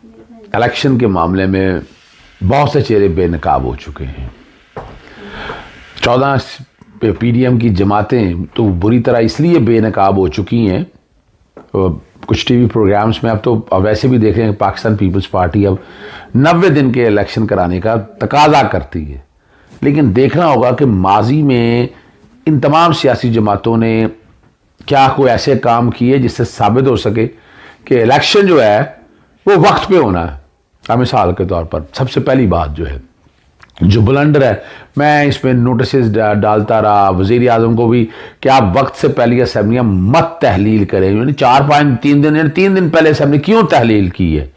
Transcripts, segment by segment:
Election के मामले में बहुत से चेहरे बेनकाब हो चुके हैं। 14 पीडीएम की जमातें तो बुरी तरह इसलिए बेनकाब हो चुकी हैं, कुछ टीवी प्रोग्राम्स में अब तो वैसे भी देख रहे हैं पाकिस्तान पीपल्स पार्टी अब 90 दिन के इलेक्शन कराने का तकाजा करती है। लेकिन देखना होगा कि माजी में इन तमाम सियासी जमातों ने क्या कोई ऐसे काम किए जिससे साबित हो सके कि इलेक्शन जो है वो वक्त पे होना है। मिसाल के तौर पर सबसे पहली बात जो है, जो ब्लंडर है, मैं इसमें नोटिस डालता रहा वज़ीर आज़म को भी कि आप वक्त से पहले असम्बलियाँ मत तहलील करें। यानी 3 दिन पहले असम्बली क्यों तहलील की है?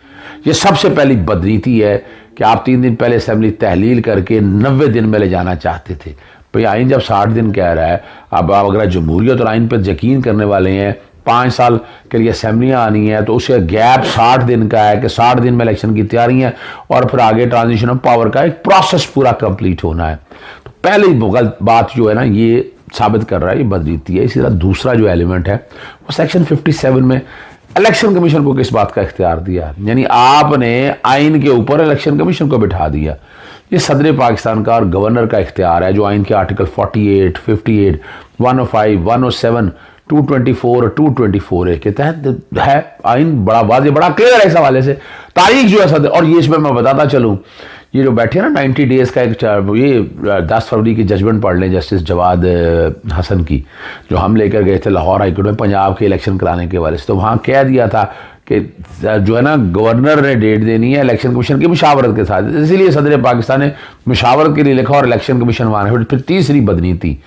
ये सबसे पहली बदनीति है कि आप 3 दिन पहले असम्बली तहलील करके 90 दिन में ले जाना चाहते थे। भाई आइन जब 60 दिन कह रहा है, अब अगर जमहूरियत और आइन पर यकीन करने वाले हैं 5 साल के लिए असम्बलियाँ आनी है तो उसका गैप 60 दिन का है कि 60 दिन में इलेक्शन की तैयारी है और फिर आगे ट्रांजिशन ऑफ पावर का एक प्रोसेस पूरा कंप्लीट होना है। तो पहली गलत बात जो है ना, ये साबित कर रहा है, ये बदनीति है। इसी तरह दूसरा जो एलिमेंट है वो सेक्शन 57 में इलेक्शन कमीशन को किस बात का इख्तियार दिया, यानी आपने आइन के ऊपर इलेक्शन कमीशन को बिठा दिया। ये सदर पाकिस्तान का और गवर्नर का इख्तियार है, जो आइन के आर्टिकल 48, 58, 105, 107, 224 और 224A के तहत है। आइन बड़ा वाज़ेह, बड़ा क्लियर है इस हवाले से। तारीख जो है सदर, और ये इसमें मैं बताता चलूँ, ये जो बैठे ना 90 डेज का एक, ये 10 फरवरी की जजमेंट पढ़ लें जस्टिस जवाद हसन की, जो हम लेकर गए थे लाहौर हाईकोर्ट में पंजाब के इलेक्शन कराने के वाले से। तो वहाँ कह दिया था कि जो है ना गवर्नर ने डेट देनी है इलेक्शन कमीशन की मुशावरत के साथ, इसीलिए सदर पाकिस्तान ने मुशावरत के लिए लिखा और इलेक्शन कमीशन वहाँ है। फिर तीसरी बदनीति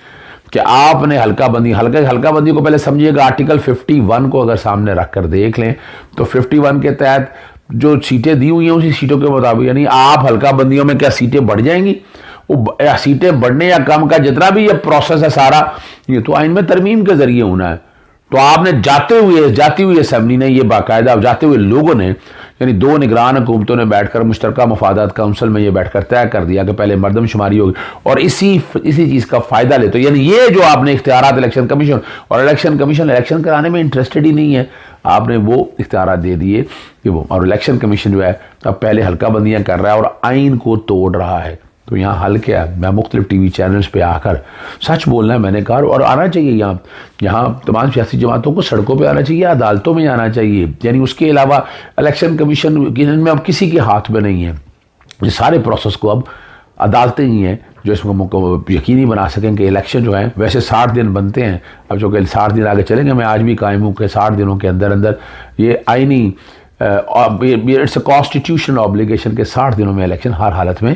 कि आपने हल्का बंदी को पहले समझिएगा। आर्टिकल 51 को अगर सामने रख कर देख लें तो 51 के तहत जो सीटें दी हुई हैं उसी सीटों के मुताबिक, यानी आप हल्का बंदियों में क्या सीटें बढ़ जाएंगी, वो सीटें बढ़ने या कम का जितना भी ये प्रोसेस है सारा, ये तो आइन में तरमीम के जरिए होना है। तो आपने जाती हुई असेंबली ने ये बाकायदा, जाते हुए लोगों ने, यानी 2 निगरान हुकूमतों ने बैठकर मुश्तरका मफादात काउंसिल में ये बैठकर तय कर दिया कि पहले मरदमशुमारी होगी और इसी चीज़ का फ़ायदा लेते, यानी ये जो आपने इख्तियारात इलेक्शन कमीशन, और इलेक्शन कमीशन इलेक्शन कराने में इंटरेस्टेड ही नहीं है, आपने वो इख्तियारात दे दिए कि वो, और इलेक्शन कमीशन जो है अब पहले हल्का बंदियाँ कर रहा है और आइन को तोड़ रहा है। तो यहाँ हल क्या है? मैं मुख्तलिफ टीवी चैनल्स पे आकर सच बोलना है मैंने कहा, और आना चाहिए यहाँ तमाम सियासी जमातों को सड़कों पे आना चाहिए, अदालतों में आना चाहिए। यानी उसके अलावा इलेक्शन कमीशन में अब किसी के हाथ में नहीं है, ये सारे प्रोसेस को अब अदालतें ही हैं जो इसको यकीनी बना सकें कि इलेक्शन जो है, वैसे 60 दिन बनते हैं, अब जो कि 60 दिन आगे चलेंगे, मैं आज भी कायम हूँ कि 60 दिनों के अंदर अंदर ये आइनी इट्स अ कॉन्स्टिट्यूशनल ऑब्लिगेशन के 60 दिनों में इलेक्शन हर हालत में